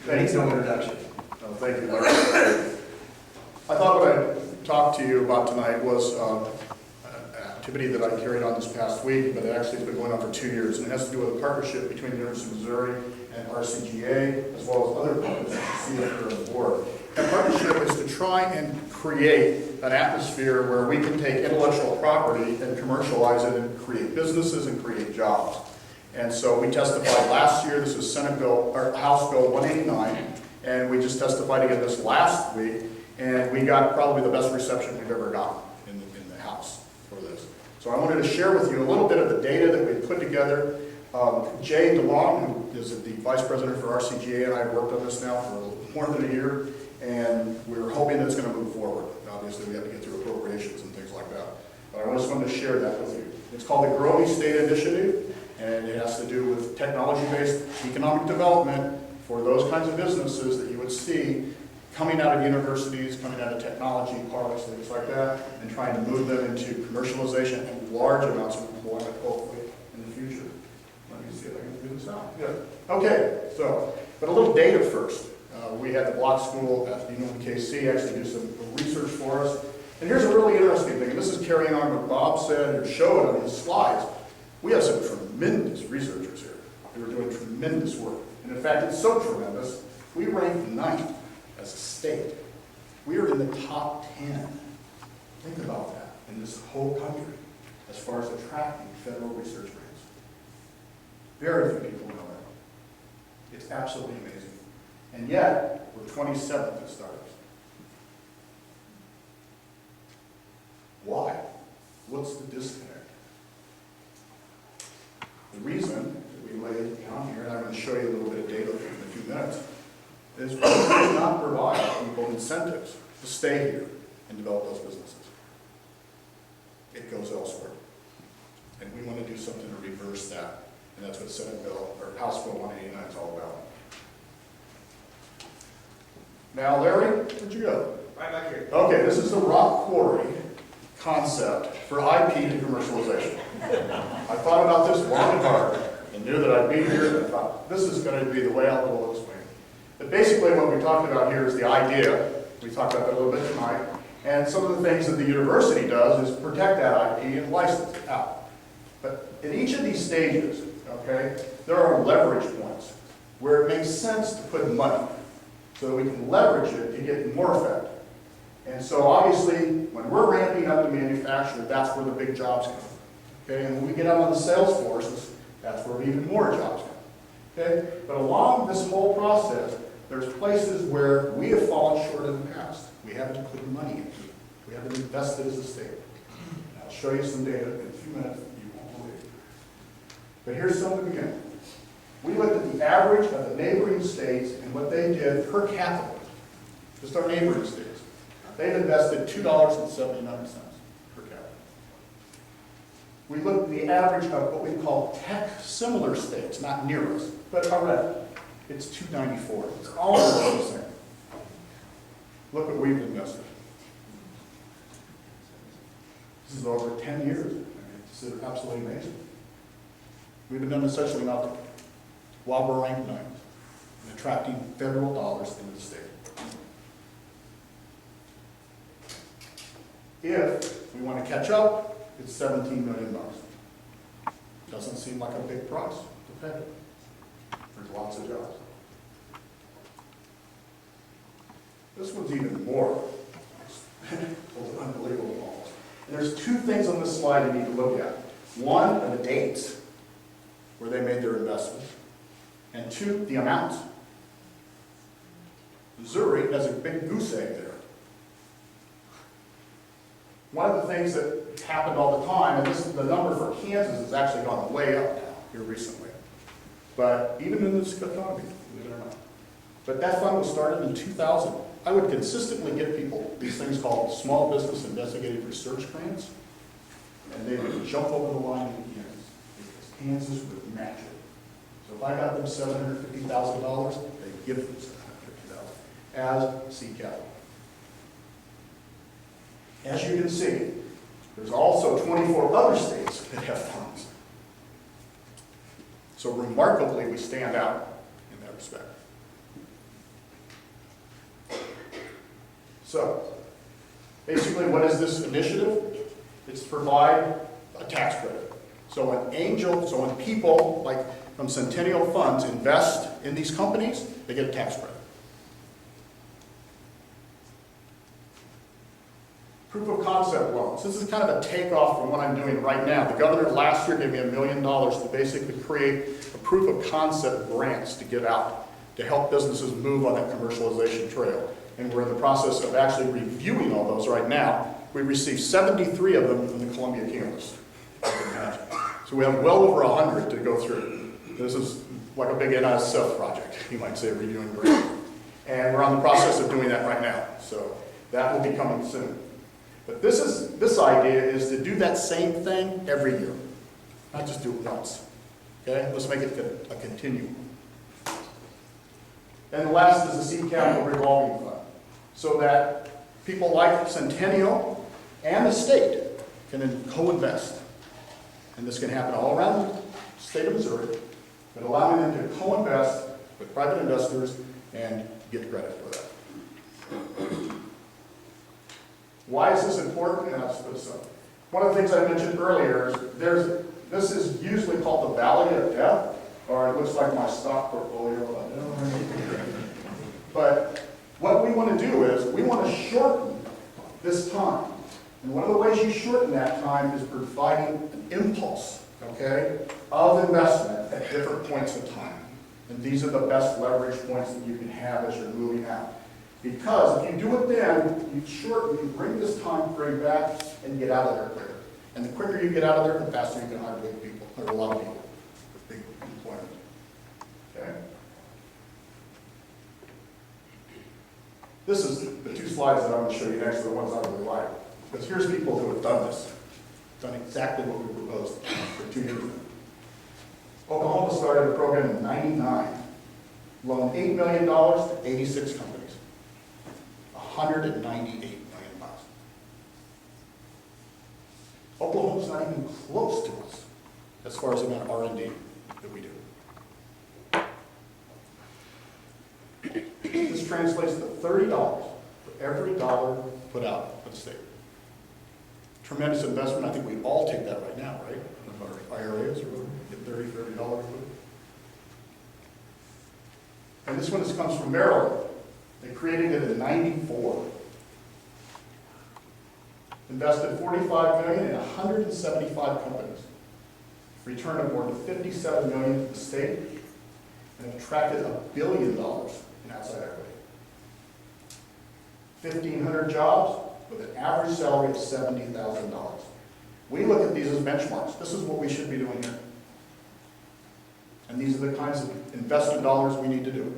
Thank you. No introduction. Oh, thank you, Larry. I thought what I'd talk to you about tonight was an activity that I carried on this past week, but it actually has been going on for 2 years, and it has to do with a partnership between the University of Missouri and RCGA, as well as other partners that you see up here on the board. That partnership is to try and create an atmosphere where we can take intellectual property and commercialize it and create businesses and create jobs. And so we testified last year. This is Senate Bill, or House Bill 189, and we just testified again this last week, and we got probably the best reception we've ever gotten in the House for this. So I wanted to share with you a little bit of the data that we put together. Jay DeLong, who is the Vice President for RCGA, and I have worked on this now for more than a year, and we're hoping that it's going to move forward. Obviously, we have to get through appropriations and things like that. But I just wanted to share that with you. It's called the Growing State Initiative, and it has to do with technology-based economic development for those kinds of businesses that you would see coming out of universities, coming out of technology parks, things like that, and trying to move them into commercialization and large amounts of employment, hopefully, in the future. Let me see if I can figure this out. Good. Okay, so, but a little data first. We had the block school at the UMKC actually do some research for us. And here's a really interesting thing, and this is carrying on what Bob said or showed on his slides. We have some tremendous researchers here who are doing tremendous work. And in fact, it's so tremendous, we ranked 9th as a state. We are in the top 10. Think about that, in this whole country, as far as attracting federal research grants. Very few people know that. It's absolutely amazing. And yet, we're 27th at startups. Why? What's the disconnect? The reason that we laid down here, and I'm going to show you a little bit of data in a few minutes, is we do not provide people incentives to stay here and develop those businesses. It goes elsewhere. And we want to do something to reverse that. And that's what Senate Bill, or House Bill 189 is all about. Now, Larry, where'd you go? Right back here. Okay, this is the rock quarry concept for IP and commercialization. I thought about this long and hard and knew that I'd be here, and I thought, this is going to be the way I will explain it. But basically what we're talking about here is the idea. We talked about that a little bit tonight. And some of the things that the university does is protect that IP and license it out. But in each of these stages, okay, there are leverage points where it makes sense to put money so that we can leverage it to get more effective. And so obviously, when we're ramping up the manufacture, that's where the big jobs come. Okay, and when we get out on the sales forces, that's where even more jobs come. Okay, but along this whole process, there's places where we have fallen short in the past. We haven't put money into it. We haven't invested as a state. And I'll show you some data in a few minutes that you won't believe. But here's some to begin. We looked at the average of the neighboring states and what they did per capita, just our neighboring states. They've invested $2.79 per capita. We looked at the average of what we call tech-similar states, not near us, but around. It's $2.94. It's almost the same. Look what we've invested. This is over 10 years. I mean, this is absolutely amazing. We've done essentially nothing while we're ranked 9th and attracting federal dollars into the state. If we want to catch up, it's $17 million. Doesn't seem like a big price to pay. There's lots of jobs. This one's even more. It's unbelievable. And there's 2 things on this slide you need to look at. One are the dates where they made their investments, and 2, the amounts. Missouri has a big goose egg there. One of the things that happened all the time, and this is the number for Kansas has actually gone way up now here recently. But even in this economy, believe it or not. But that fund was started in 2000. I would consistently get people these things called small business investigative research grants, and they would jump over the line in Kansas because Kansas would match it. So if I got them $750,000, they give them $750,000 as seed capital. As you can see, there's also 24 other states that have funds. So remarkably, we stand out in that respect. So, basically, what is this initiative? It's to provide a tax credit. So when people, like from Centennial Funds, invest in these companies, they get a tax credit. Proof of concept loans. This is kind of a takeoff from what I'm doing right now. The governor last year gave me $1 million to basically create a proof of concept grants to give out to help businesses move on that commercialization trail. And we're in the process of actually reviewing all those right now. We received 73 of them from the Columbia Cumulus. So we have well over 100 to go through. This is like a big NSF project, you might say, reviewing grants. And we're on the process of doing that right now. So that will be coming soon. But this idea is to do that same thing every year, not just do it once. Okay, let's make it a continuum. And the last is the seed capital revolving fund, so that people like Centennial and the state can co-invest. And this can happen all around the state of Missouri, but allowing them to co-invest with private investors and get credit for that. Why is this important? One of the things I mentioned earlier is this is usually called the Valley of Death, or it looks like my stock portfolio. But what we want to do is we want to shorten this time. And one of the ways you shorten that time is providing an impulse, okay, of investment at different points in time. And these are the best leverage points that you can have as you're moving out. Because if you do it then, you bring this time frame back and get out of there quicker. And the quicker you get out of there, the faster you can hire big people, or a lot of people with big employment. Okay? This is the two slides that I'm going to show you next to the ones I really like. Because here's people who have done this, done exactly what we proposed for 2 years ago. Oklahoma started a program in '99, loaned $8 million to 86 companies. 198 million bucks. Oklahoma's not even close to us as far as the amount of R&D that we do. This translates to $30 for every dollar put out by the state. Tremendous investment. I think we all take that right now, right? Our IRAs or whatever, get $30. And this one comes from Maryland. They created it in '94. Invested $45 million in 175 companies. Return of more than $57 million to the state, and attracted $1 billion in outside equity. 1,500 jobs with an average salary of $70,000. We look at these as benchmarks. This is what we should be doing here. And these are the kinds of investment dollars we need to do.